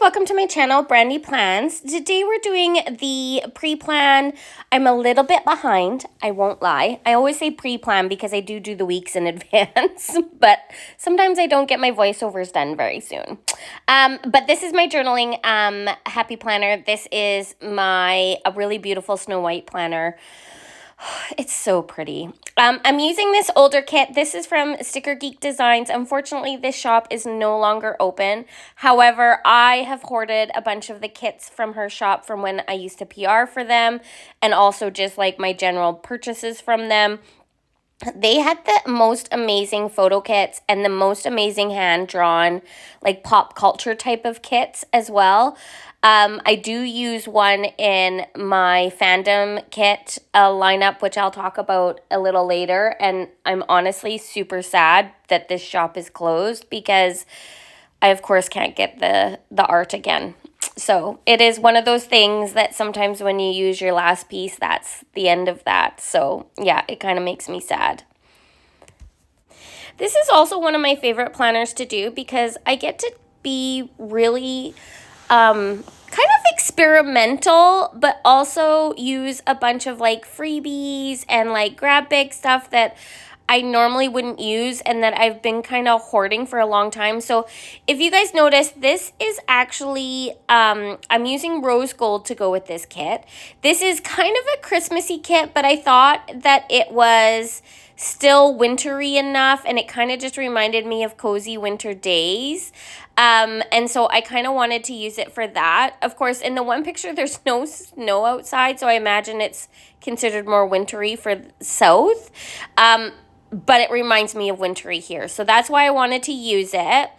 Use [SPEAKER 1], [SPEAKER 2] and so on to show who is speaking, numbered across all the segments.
[SPEAKER 1] welcome to my channel, Brandy Plans. Today we're doing the pre-plan. I'm a little bit behind, I won't lie. I always say pre-plan because I do the weeks in advance, but sometimes I don't get my voiceovers done very soon. But this is my journaling happy planner. This is a really beautiful Snow White planner. It's so pretty. I'm using this older kit. This is from Geek Designs. Unfortunately, this shop is no longer open. However, I have hoarded a bunch of the kits from her shop from when I used to PR for them, and also just like my general purchases from them. They had the most amazing photo kits and the most amazing hand-drawn, like pop culture type of kits as well. I do use one in my fandom kit lineup, which I'll talk about a little later. And I'm honestly super sad that this shop is closed because I, of course, can't get the art again. So it is one of those things that sometimes when you use your last piece, that's the end of that. So yeah, it kind of makes me sad. This is also one of my favorite planners to do because I get to be really kind of experimental, but also use a bunch of like freebies and like grab bag stuff that I normally wouldn't use and that I've been kind of hoarding for a long time. So if you guys notice, this is actually, I'm using rose gold to go with this kit. This is kind of a Christmassy kit, but I thought that it was still wintry enough, and it kind of just reminded me of cozy winter days. And so I kind of wanted to use it for that. Of course, in the one picture, there's no snow outside, so I imagine it's considered more wintry for south. But it reminds me of wintry here. So that's why I wanted to use it.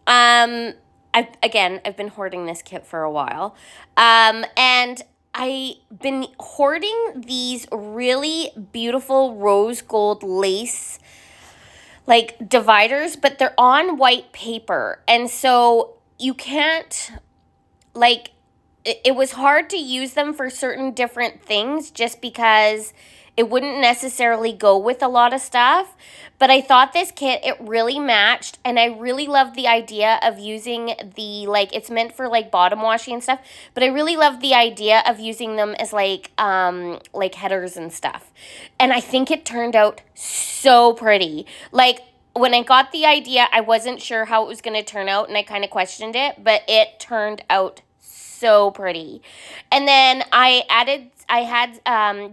[SPEAKER 1] I've been hoarding this kit for a while. And I've been hoarding these really beautiful rose gold lace like dividers, but they're on white paper. And so you can't, like, it was hard to use them for certain different things just because it wouldn't necessarily go with a lot of stuff. But I thought this kit, it really matched. And I really loved the idea of using the, like, it's meant for, like, bottom washing and stuff. But I really loved the idea of using them as, like headers and stuff. And I think it turned out so pretty. Like, when I got the idea, I wasn't sure how it was going to turn out. And I kind of questioned it. But it turned out so pretty. And then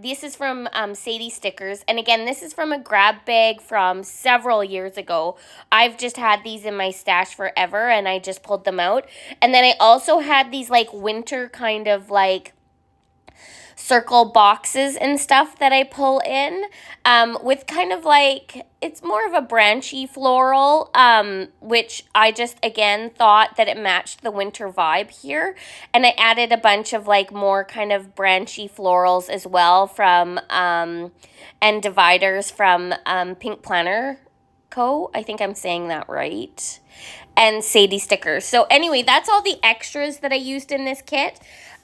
[SPEAKER 1] this is from Sadie Stickers. And again, this is from a grab bag from several years ago. I've just had these in my stash forever, and I just pulled them out. And then I also had these like winter kind of like circle boxes and stuff that I pull in with kind of like, it's more of a branchy floral, which I just, again, thought that it matched the winter vibe here. And I added a bunch of like more kind of branchy florals as well from, and dividers from Pink Planner Co. I think I'm saying that right. And Sadie Stickers. So anyway, that's all the extras that I used in this kit.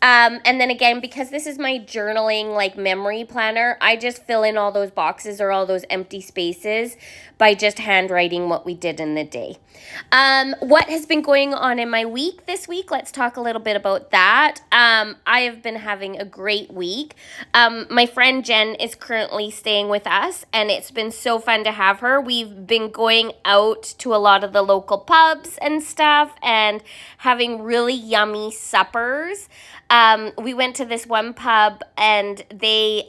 [SPEAKER 1] And then again, because this is my journaling, like, memory planner, I just fill in all those boxes or all those empty spaces by just handwriting what we did in the day. What has been going on in my week this week? Let's talk a little bit about that. I have been having a great week. My friend Jen is currently staying with us, and it's been so fun to have her. We've been going out to a lot of the local pubs and stuff and having really yummy suppers. We went to this one pub, and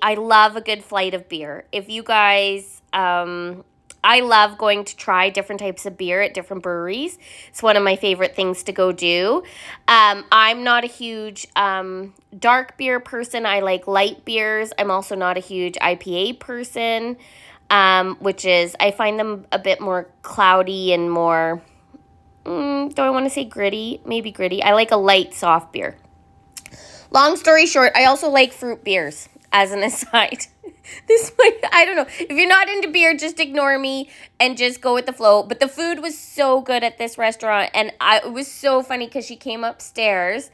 [SPEAKER 1] I love a good flight of beer. If you guys, I love going to try different types of beer at different breweries. It's one of my favorite things to go do. I'm not a huge dark beer person. I like light beers. I'm also not a huge IPA person, which is, I find them a bit more cloudy and more, do I want to say gritty? Maybe gritty. I like a light, soft beer. Long story short, I also like fruit beers, as an aside. I don't know. If you're not into beer, just ignore me and just go with the flow. But the food was so good at this restaurant, and it was so funny because she came upstairs,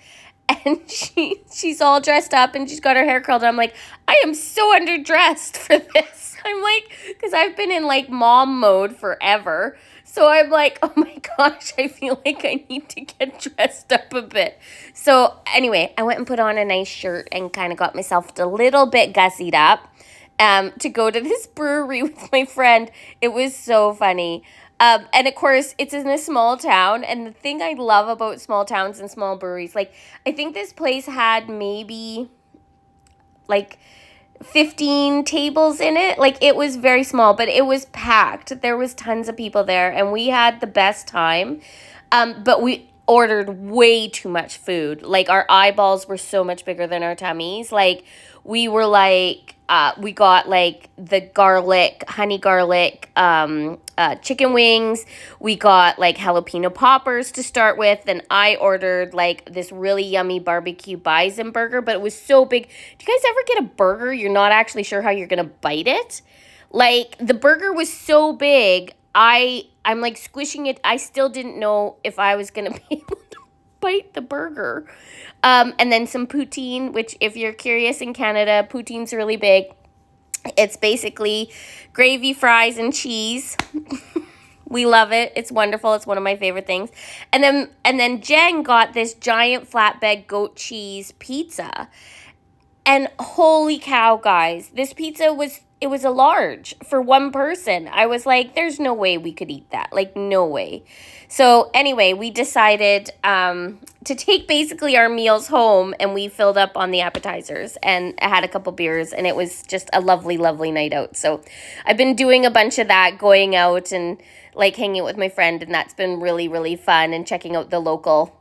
[SPEAKER 1] and she's all dressed up, and she's got her hair curled. I'm like, I am so underdressed for this. I'm like, because I've been in like mom mode forever. So I'm like, oh my gosh, I feel like I need to get dressed up a bit. So anyway, I went and put on a nice shirt and kind of got myself a little bit gussied up to go to this brewery with my friend. It was so funny. And of course, it's in a small town. And the thing I love about small towns and small breweries, like, I think this place had maybe like 15 tables in it. Like, it was very small, but it was packed. There was tons of people there, and we had the best time. But we ordered way too much food. Like, our eyeballs were so much bigger than our tummies. Like, we were like, we got like the honey garlic chicken wings. We got like jalapeno poppers to start with. And I ordered like this really yummy barbecue bison burger, but it was so big. Do you guys ever get a burger you're not actually sure how you're going to bite it? Like, the burger was so big, I'm like squishing it. I still didn't know if I was going to be able to bite the burger. And then some poutine, which if you're curious, in Canada, poutine's really big. It's basically gravy, fries, and cheese. We love it. It's wonderful. It's one of my favorite things. And then Jen got this giant flatbed goat cheese pizza. And holy cow, guys, this pizza was a large for one person. I was like, there's no way we could eat that. Like, no way. So anyway, we decided to take basically our meals home, and we filled up on the appetizers and had a couple beers, and it was just a lovely, lovely night out. So I've been doing a bunch of that, going out and like hanging out with my friend, and that's been really, really fun, and checking out the local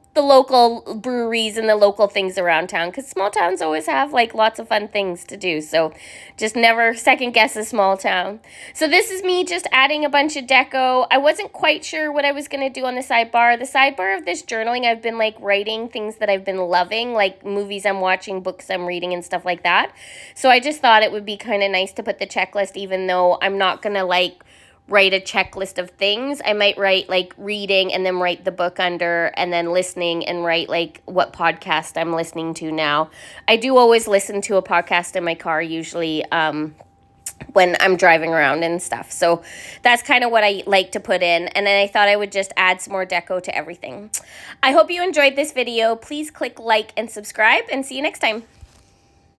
[SPEAKER 1] breweries and the local things around town, because small towns always have like lots of fun things to do. So just never second guess a small town. So this is me just adding a bunch of deco. I wasn't quite sure what I was going to do on the sidebar. The sidebar of this journaling, I've been like writing things that I've been loving, like movies I'm watching, books I'm reading, and stuff like that. So I just thought it would be kind of nice to put the checklist, even though I'm not going to like write a checklist of things. I might write like reading and then write the book under, and then listening and write like what podcast I'm listening to now. I do always listen to a podcast in my car, usually when I'm driving around and stuff. So that's kind of what I like to put in. And then I thought I would just add some more deco to everything. I hope you enjoyed this video. Please click like and subscribe, and see you next time.